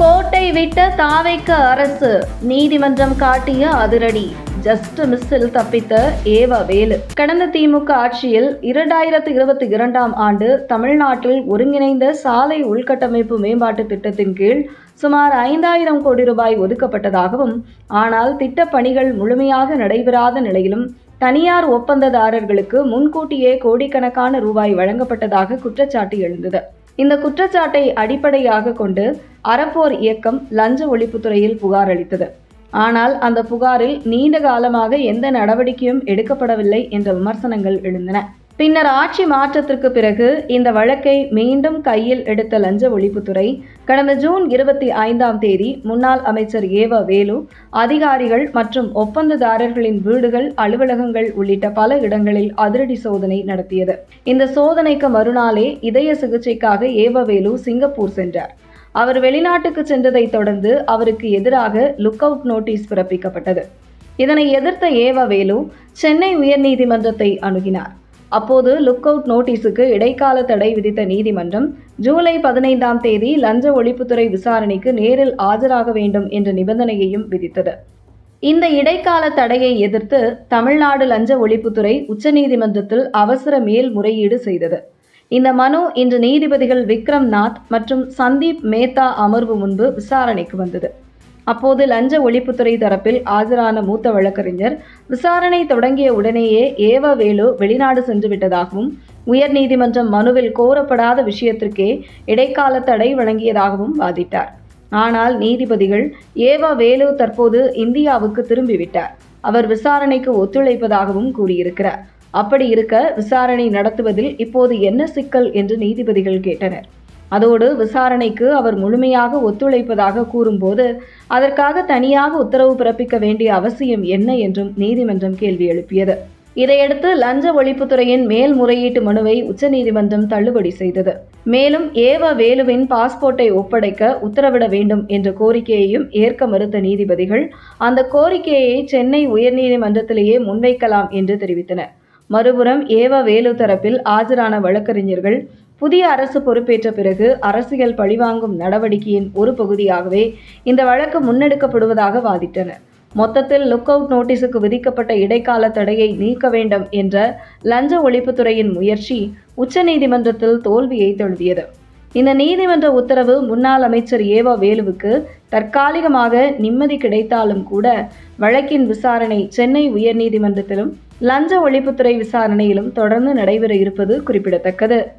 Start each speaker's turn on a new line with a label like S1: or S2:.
S1: கோட்டை விட்ட தாவைக்க அரசு, நீதிமன்றம் காட்டிய அதிரடி. ஜஸ்ட் மிஸ்ஸில் தப்பித்த ஏவ வேலு. கடந்த திமுக ஆட்சியில் 2022ஆம் ஆண்டு தமிழ்நாட்டில் ஒருங்கிணைந்த சாலை உள்கட்டமைப்பு மேம்பாட்டு திட்டத்தின் கீழ் சுமார் 5000 கோடி ரூபாய் ஒதுக்கப்பட்டதாகவும், ஆனால் திட்டப் பணிகள் முழுமையாக நடைபெறாத நிலையிலும் தனியார் ஒப்பந்ததாரர்களுக்கு முன்கூட்டியே கோடிக்கணக்கான ரூபாய் வழங்கப்பட்டதாக குற்றச்சாட்டு எழுந்தது. இந்த குற்றச்சாட்டை அடிப்படையாக கொண்டு அறப்போர் இயக்கம் லஞ்ச ஒழிப்புத்துறையில் புகார் அளித்தது. ஆனால் அந்த புகாரில் நீண்ட காலமாக எந்த நடவடிக்கையும் எடுக்கப்படவில்லை என்ற விமர்சனங்கள் எழுந்தன. பின்னர் ஆட்சி மாற்றத்திற்கு பிறகு இந்த வழக்கை மீண்டும் கையில் எடுத்த லஞ்ச ஒழிப்புத்துறை கடந்த ஜூன் 25ஆம் தேதி முன்னாள் அமைச்சர் ஏவ வேலு, அதிகாரிகள் மற்றும் ஒப்பந்ததாரர்களின் வீடுகள், அலுவலகங்கள் உள்ளிட்ட பல இடங்களில் அதிரடி சோதனை நடத்தியது. இந்த சோதனைக்கு மறுநாளே இதய சிகிச்சைக்காக ஏவ வேலு சிங்கப்பூர் சென்றார். அவர் வெளிநாட்டுக்கு சென்றதை தொடர்ந்து அவருக்கு எதிராக லுக் அவுட் நோட்டீஸ் பிறப்பிக்கப்பட்டது. இதனை எதிர்த்த ஏவ வேலு சென்னை உயர்நீதிமன்றத்தை அணுகினார். அப்போது லுக் அவுட் நோட்டீஸுக்கு இடைக்கால தடை விதித்த நீதிமன்றம் ஜூலை 15ஆம் தேதி லஞ்ச ஒழிப்புத்துறை விசாரணைக்கு நேரில் ஆஜராக வேண்டும் என்ற நிபந்தனையையும் விதித்தது. இந்த இடைக்கால தடையை எதிர்த்து தமிழ்நாடு லஞ்ச ஒழிப்புத்துறை உச்சநீதிமன்றத்தில் அவசர மேல்முறையீடு செய்தது. இந்த மனு இன்று நீதிபதிகள் விக்ரம் நாத் மற்றும் சந்தீப் மேத்தா அமர்வு முன்பு விசாரணைக்கு வந்தது. அப்போது லஞ்ச ஒழிப்புத்துறை தரப்பில் ஆஜரான மூத்த வழக்கறிஞர் விசாரணை தொடங்கிய உடனேயே ஏவ வேலு வெளிநாடு சென்று விட்டதாகவும், உயர்நீதிமன்றம் மனுவில் கோரப்படாத விஷயத்திற்கே இடைக்கால தடை வழங்கியதாகவும் வாதிட்டார். ஆனால் நீதிபதிகள் ஏவ வேலு தற்போது இந்தியாவுக்கு திரும்பிவிட்டார், அவர் விசாரணைக்கு ஒத்துழைப்பதாகவும் கூறியிருக்கிறார். அப்படி இருக்க விசாரணை நடத்துவதில் இப்போது என்ன சிக்கல் என்று நீதிபதிகள் கேட்டனர். அதோடு விசாரணைக்கு அவர் முழுமையாக ஒத்துழைப்பதாக கூறும்போது அதற்காக தனியாக உத்தரவு பிறப்பிக்க வேண்டிய அவசியம் என்ன என்றும் நீதிமன்றம் கேள்வி எழுப்பியது. இதையடுத்து லஞ்ச ஒழிப்புத்துறையின் மேல்முறையீட்டு மனுவை உச்சநீதிமன்றம் தள்ளுபடி செய்தது. மேலும் ஏவ வேலுவின் பாஸ்போர்ட்டை ஒப்படைக்க உத்தரவிட வேண்டும் என்ற கோரிக்கையையும் ஏற்க மறுத்த நீதிபதிகள் அந்த கோரிக்கையை சென்னை உயர்நீதிமன்றத்திலேயே முன்வைக்கலாம் என்று தெரிவித்தனர். மறுபுறம் ஏவ வேலு தரப்பில் ஆஜரான வழக்கறிஞர்கள் புதிய அரசு பொறுப்பேற்ற பிறகு அரசியல் பழிவாங்கும் நடவடிக்கையின் ஒரு பகுதியாகவே இந்த வழக்கு முன்னெடுக்கப்படுவதாக வாதிட்டனர். மொத்தத்தில் லுக் அவுட் நோட்டீஸுக்கு விதிக்கப்பட்ட இடைக்கால தடையை நீக்க வேண்டும் என்ற லஞ்ச ஒழிப்புத்துறையின் முயற்சி உச்சநீதிமன்றத்தில் தோல்வியை தழுவியது. இந்த நீதிமன்ற உத்தரவு முன்னாள் அமைச்சர் ஏவ வேலுவுக்கு தற்காலிகமாக நிம்மதி கிடைத்தாலும் கூட வழக்கின் விசாரணை சென்னை உயர்நீதிமன்றத்திலும் லஞ்ச ஒழிப்புத்துறை விசாரணையிலும் தொடர்ந்து நடைபெற இருப்பது குறிப்பிடத்தக்கது.